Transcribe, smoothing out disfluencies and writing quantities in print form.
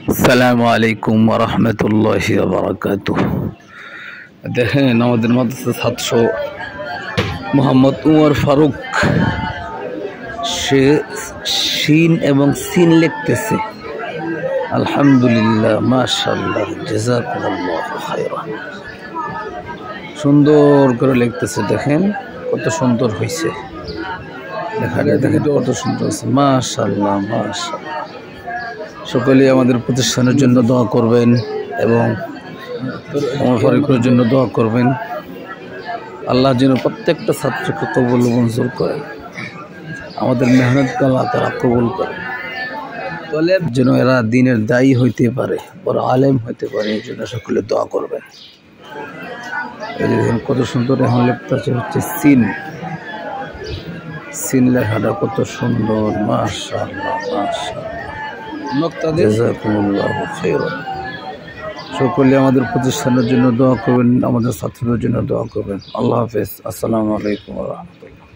আসসালামু আলাইকুম ওয়া রাহমাতুল্লাহি ওয়া বারাকাতুহু। দেখেন আমাদের মাদ্রাসার ছাত্র মোহাম্মদ উমর ফারুক, সে শিন এবং সিন লিখতেছে। আলহামদুলিল্লাহ, মাশাআল্লাহ, জাযাকুমুল্লাহু খায়রান। সুন্দর করে লিখতেছে, দেখেন কত সুন্দর হয়েছে লেখাটা, দেখেন কত সুন্দর হয়েছে, মাশাআল্লাহ মাশাআল্লাহ। সকলেই আমাদের প্রতিষ্ঠানের জন্য দোয়া করবেন এবং উমর ফারুকের জন্য দোয়া করবেন। আল্লাহ যেন প্রত্যেকটা ছাত্রকে কবুল মঞ্জুর করেন, আমাদের মেহনতকে আল্লাহ তাআলা কবুল করেন, যেন এরা দিনের দায়ী হইতে পারে, বড় আলেম হইতে পারে, এই জন্য সকলে দোয়া করবেন। এই দেখেন কত সুন্দর এখন লেখতেছে, হচ্ছে সিন, সিন লেখাটা কত সুন্দর, মাশাআল্লাহ মাশাআল্লাহ, জাযাকুমুল্লাহু খায়রান। সকলে আমাদের প্রতিষ্ঠানের জন্য দোয়া করবেন, আমাদের ছাত্রদের জন্য দোয়া করবেন। আল্লাহ হাফেজ। আসসালামু আলাইকুম ওয়া রাহমাতুল্লাহ।